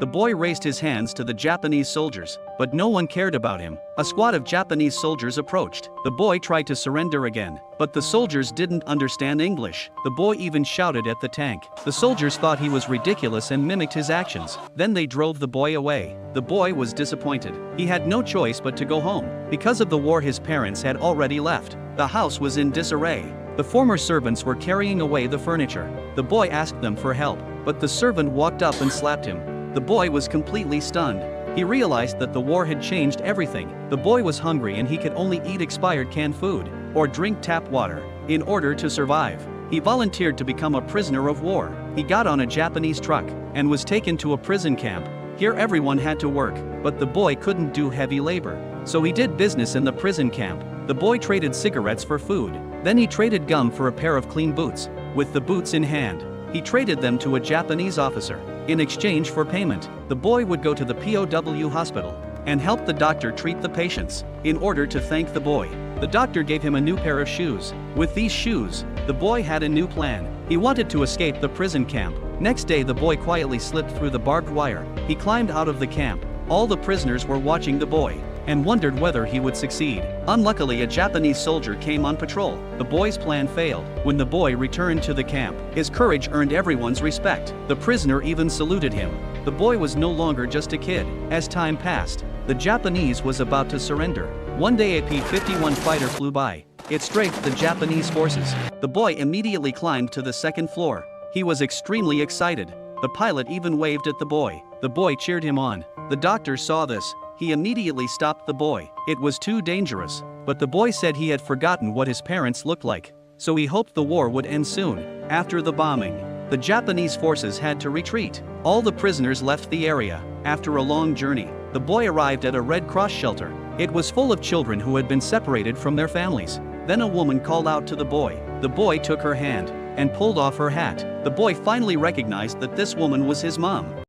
The boy raised his hands to the Japanese soldiers, but no one cared about him. A squad of Japanese soldiers approached. The boy tried to surrender again, but the soldiers didn't understand English. The boy even shouted at the tank. The soldiers thought he was ridiculous and mimicked his actions. Then they drove the boy away. The boy was disappointed. He had no choice but to go home. Because of the war, his parents had already left. The house was in disarray. The former servants were carrying away the furniture. The boy asked them for help, but the servant walked up and slapped him. The boy was completely stunned. He realized that the war had changed everything. The boy was hungry and he could only eat expired canned food or drink tap water in order to survive. He volunteered to become a prisoner of war. He got on a Japanese truck and was taken to a prison camp. Here everyone had to work, but the boy couldn't do heavy labor. So he did business in the prison camp. The boy traded cigarettes for food. Then he traded gum for a pair of clean boots. With the boots in hand, he traded them to a Japanese officer. In exchange for payment, the boy would go to the POW hospital and help the doctor treat the patients. In order to thank the boy, the doctor gave him a new pair of shoes. With these shoes, the boy had a new plan. He wanted to escape the prison camp. Next day, the boy quietly slipped through the barbed wire. He climbed out of the camp. All the prisoners were watching the boy and wondered whether he would succeed. Unluckily, a Japanese soldier came on patrol. The boy's plan failed. When the boy returned to the camp, his courage earned everyone's respect. The prisoner even saluted him. The boy was no longer just a kid. As time passed, the Japanese was about to surrender. One day a P-51 fighter flew by. It strafed the Japanese forces. The boy immediately climbed to the second floor. He was extremely excited. The pilot even waved at the boy. The boy cheered him on. The doctor saw this. He immediately stopped the boy. It was too dangerous. But the boy said he had forgotten what his parents looked like, so he hoped the war would end soon. After the bombing, the Japanese forces had to retreat. All the prisoners left the area. After a long journey, the boy arrived at a Red Cross shelter. It was full of children who had been separated from their families. Then a woman called out to the boy. The boy took her hand and pulled off her hat. The boy finally recognized that this woman was his mom.